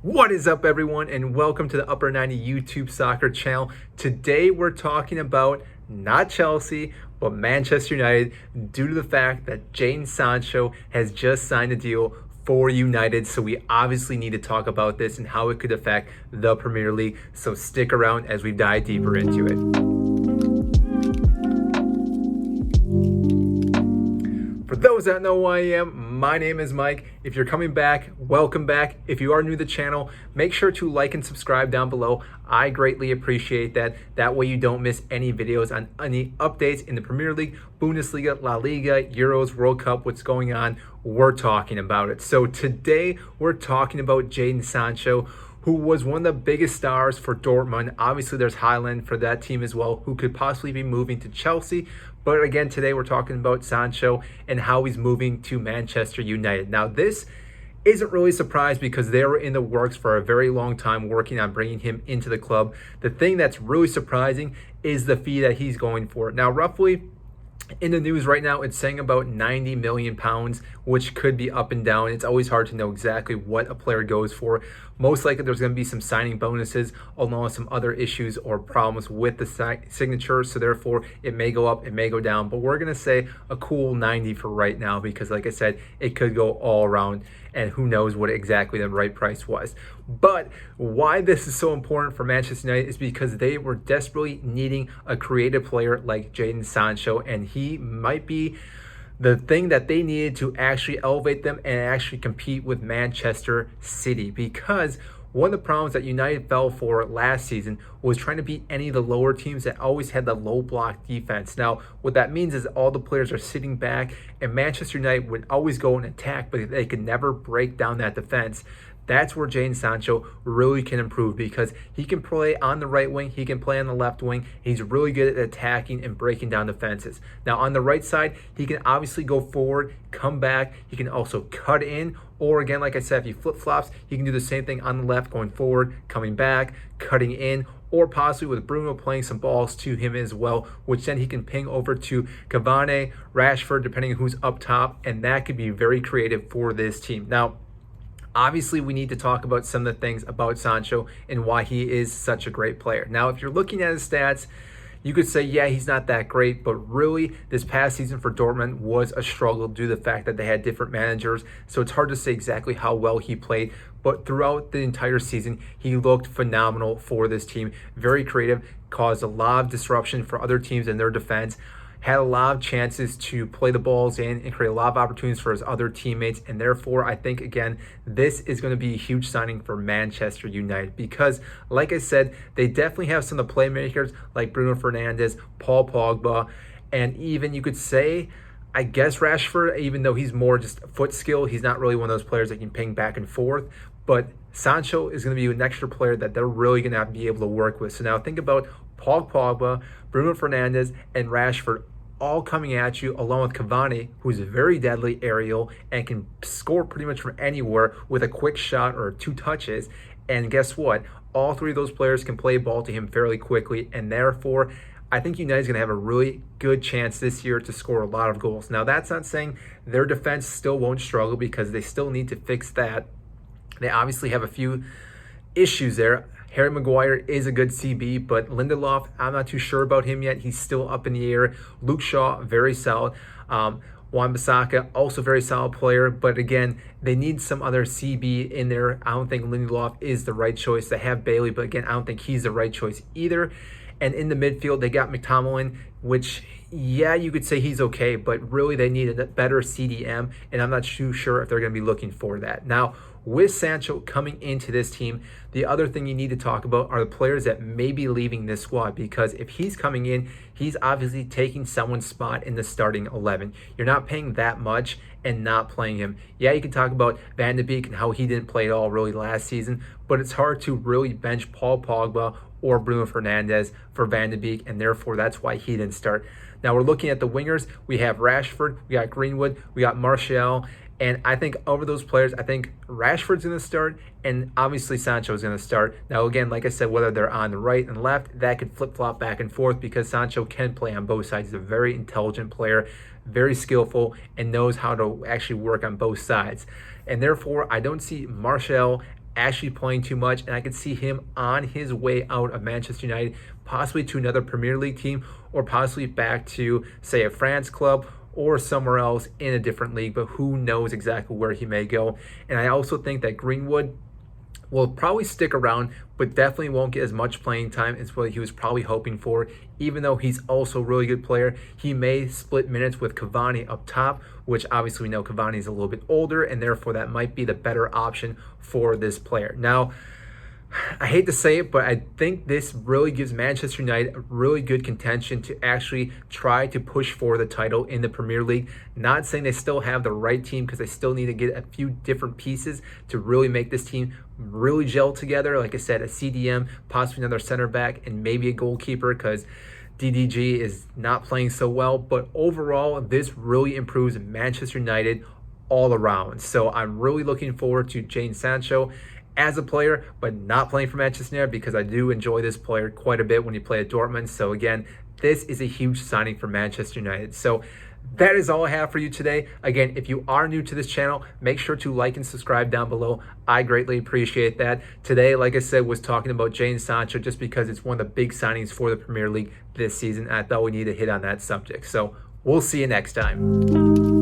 What is up, everyone, and welcome to the Upper 90 YouTube soccer channel. Today we're talking about not Chelsea, but Manchester United, due to the fact that Jadon Sancho has just signed a deal for United. So we obviously need to talk about this and how it could affect the Premier League. So stick around as we dive deeper into it. For those that know who I am, my name is Mike. If you're coming back, welcome back. If you are new to the channel, make sure to like and subscribe down below. I greatly appreciate that. That way you don't miss any videos on any updates in the Premier League, Bundesliga, La Liga, Euros, World Cup, what's going on. We're talking about it. So today we're talking about Jadon Sancho, who was one of the biggest stars for Dortmund. Obviously, there's Haaland for that team as well, who could possibly be moving to Chelsea. But again, today we're talking about Sancho and how he's moving to Manchester United. Now, this isn't really a surprise because they were in the works for a very long time working on bringing him into the club. The thing that's really surprising is the fee that he's going for. Now, roughly, in the news right now, it's saying about £90 million, which could be up and down. It's always hard to know exactly what a player goes for. Most likely there's going to be some signing bonuses along with some other issues or problems with the signature. So therefore it may go up, it may go down, but we're going to say a cool 90 for right now, because like I said, it could go all around and who knows what exactly the right price was. But why this is so important for Manchester United is because they were desperately needing a creative player like Jadon Sancho, and he might be the thing that they needed to actually elevate them and actually compete with Manchester City. Because one of the problems that United fell for last season was trying to beat any of the lower teams that always had the low block defense. Now, what that means is all the players are sitting back, and Manchester United would always go and attack, but they could never break down that defense. That's where Jadon Sancho really can improve, because he can play on the right wing, he can play on the left wing. He's really good at attacking and breaking down defenses. Now on the right side, he can obviously go forward, come back. He can also cut in, or again, like I said, if he flip-flops, he can do the same thing on the left, going forward, coming back, cutting in, or possibly with Bruno playing some balls to him as well, which then he can ping over to Cavani, Rashford, depending on who's up top, and that could be very creative for this team. Now, obviously, we need to talk about some of the things about Sancho and why he is such a great player. Now, if you're looking at his stats, you could say, yeah, he's not that great, but really this past season for Dortmund was a struggle due to the fact that they had different managers. So it's hard to say exactly how well he played, but throughout the entire season, he looked phenomenal for this team. Very creative, caused a lot of disruption for other teams in their defense. Had a lot of chances to play the balls in and create a lot of opportunities for his other teammates. And therefore, I think, again, this is going to be a huge signing for Manchester United, because, like I said, they definitely have some of the playmakers like Bruno Fernandes, Paul Pogba, and even you could say, I guess, Rashford, even though he's more just foot skill. He's not really one of those players that can ping back and forth. But Sancho is going to be an extra player that they're really going to be able to work with. So now think about Paul Pogba, Bruno Fernandes, and Rashford all coming at you, along with Cavani, who's very deadly aerial and can score pretty much from anywhere with a quick shot or 2 touches. And guess what? All 3 of those players can play ball to him fairly quickly, and therefore, I think United's going to have a really good chance this year to score a lot of goals. Now, that's not saying their defense still won't struggle, because they still need to fix that. They obviously have a few issues there. Harry Maguire is a good CB, but Lindelof, I'm not too sure about him yet. He's still up in the air. Luke Shaw, very solid. Wan-Bissaka, also very solid player. But again, they need some other CB in there. I don't think Lindelof is the right choice. They have Bailey, but again, I don't think he's the right choice either. And in the midfield, they got McTominay, which, yeah, you could say he's okay, but really they need a better CDM, and I'm not too sure if they're going to be looking for that. Now, with Sancho coming into this team, the other thing you need to talk about are the players that may be leaving this squad, because if he's coming in, he's obviously taking someone's spot in the starting 11. You're not paying that much and not playing him. Yeah, you can talk about Van de Beek and how he didn't play at all really last season, but it's hard to really bench Paul Pogba or Bruno Fernandes for Van de Beek, and therefore that's why he didn't start. Now we're looking at the wingers. We have Rashford, we got Greenwood, we got Martial, and I think over those players, I think Rashford's going to start, and obviously Sancho is going to start. Now again, like I said, whether they're on the right and left, that could flip-flop back and forth, because Sancho can play on both sides. He's a very intelligent player, very skillful, and knows how to actually work on both sides. And therefore, I don't see Martial actually playing too much, and I could see him on his way out of Manchester United, possibly to another Premier League team, or possibly back to, say, a France club or somewhere else in a different league, but who knows exactly where he may go. And I also think that Greenwood will probably stick around, but definitely won't get as much playing time as what he was probably hoping for. Even though he's also a really good player, he may split minutes with Cavani up top, which obviously we know Cavani is a little bit older, and therefore that might be the better option for this player. Now, I hate to say it, but I think this really gives Manchester United a really good contention to actually try to push for the title in the Premier League. Not saying they still have the right team, because they still need to get a few different pieces to really make this team really gel together. Like I said, a CDM, possibly another center back, and maybe a goalkeeper, because DDG is not playing so well. But overall, this really improves Manchester United all around. So I'm really looking forward to Jadon Sancho as a player, but not playing for Manchester United, because I do enjoy this player quite a bit when he played at Dortmund. So again, this is a huge signing for Manchester United. So that is all I have for you today. Again, if you are new to this channel, make sure to like and subscribe down below. I greatly appreciate that. Today, like I said, was talking about Jadon Sancho, just because it's one of the big signings for the Premier League this season. I thought we needed to hit on that subject. So we'll see you next time.